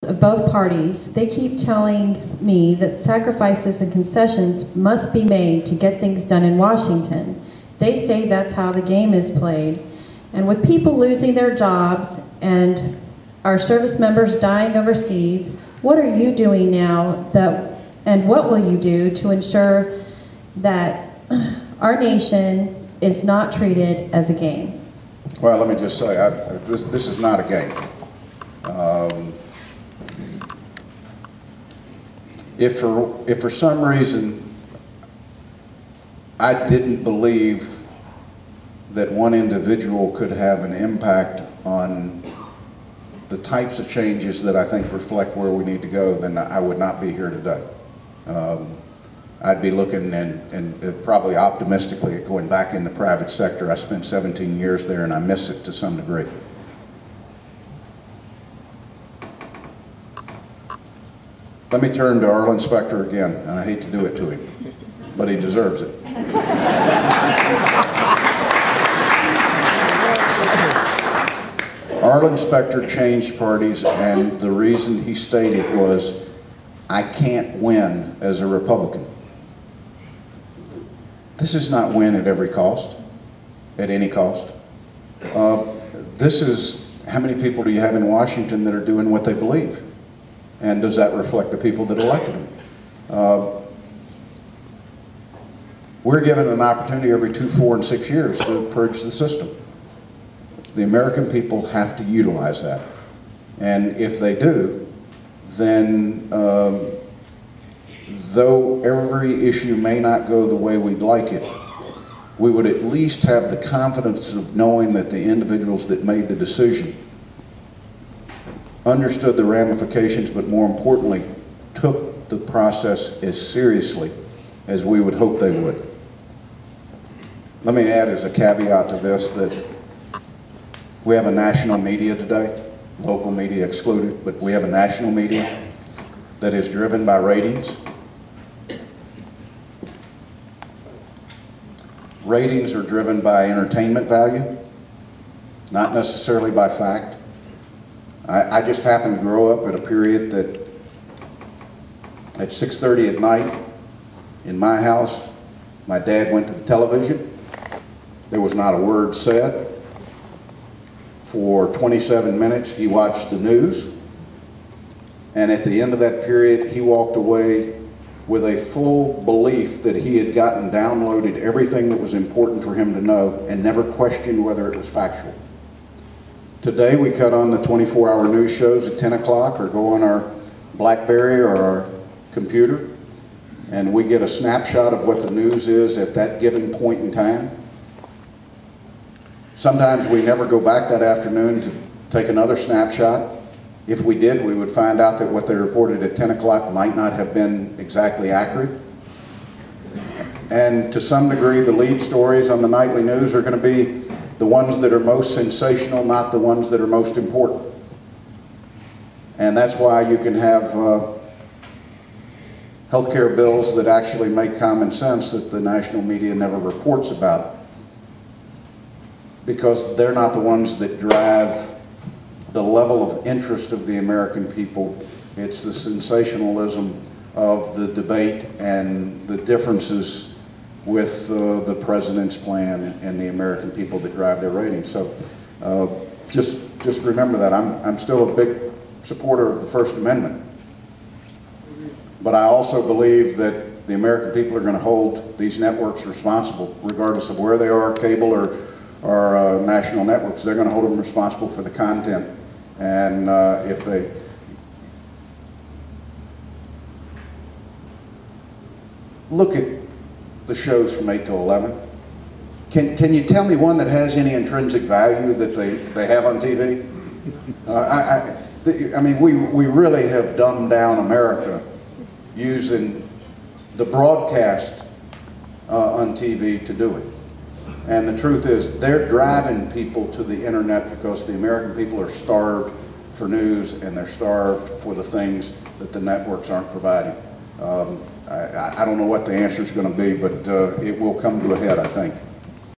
of both parties, they keep telling me that sacrifices and concessions must be made to get things done in Washington. They say that's how the game is played. And with people losing their jobs and our service members dying overseas, what are you doing now and what will you do to ensure that our nation is not treated as a game? Well, let me just say, this is not a game. If for some reason I didn't believe that one individual could have an impact on the types of changes that I think reflect where we need to go, then I would not be here today. I'd be looking and probably optimistically at going back in the private sector. I spent 17 years there and I miss it to some degree. Let me turn to our inspector again, and I hate to do it to him, but he deserves it. Our inspector changed parties, and the reason he stated was, I can't win as a Republican. This is not win at every cost, at any cost. This is, how many people do you have in Washington that are doing what they believe? And does that reflect the people that elected them? We're given an opportunity every 2, 4, and 6 years to purge the system. The American people have to utilize that. And if they do, then though every issue may not go the way we'd like it, we would at least have the confidence of knowing that the individuals that made the decision understood the ramifications, but more importantly, took the process as seriously as we would hope they would. Let me add as a caveat to this that we have a national media today, local media excluded, but we have a national media that is driven by ratings. Ratings are driven by entertainment value, not necessarily by fact. I just happened to grow up at a period that at 6:30 at night in my house, my dad went to the television. There was not a word said. For 27 minutes, he watched the news. And at the end of that period, he walked away with a full belief that he had gotten downloaded everything that was important for him to know and never questioned whether it was factual. Today we cut on the 24-hour news shows at 10 o'clock or go on our BlackBerry or our computer and we get a snapshot of what the news is at that given point in time. Sometimes we never go back that afternoon to take another snapshot. If we did, we would find out that what they reported at 10 o'clock might not have been exactly accurate. And to some degree, the lead stories on the nightly news are going to be the ones that are most sensational, not the ones that are most important. And that's why you can have healthcare bills that actually make common sense that the national media never reports about, because they're not the ones that drive the level of interest of the American people. It's the sensationalism of the debate and the differences with the president's plan and the American people that drive their ratings. So just remember that. I'm still a big supporter of the First Amendment. But I also believe that the American people are going to hold these networks responsible, regardless of where they are, cable or national networks. They're going to hold them responsible for the content. And if they look at the shows from 8 to 11, can you tell me one that has any intrinsic value that they have on TV? I mean, we really have dumbed down America using the broadcast on TV to do it. And the truth is, they're driving people to the internet because the American people are starved for news and they're starved for the things that the networks aren't providing. I don't know what the answer is going to be, but it will come to a head, I think.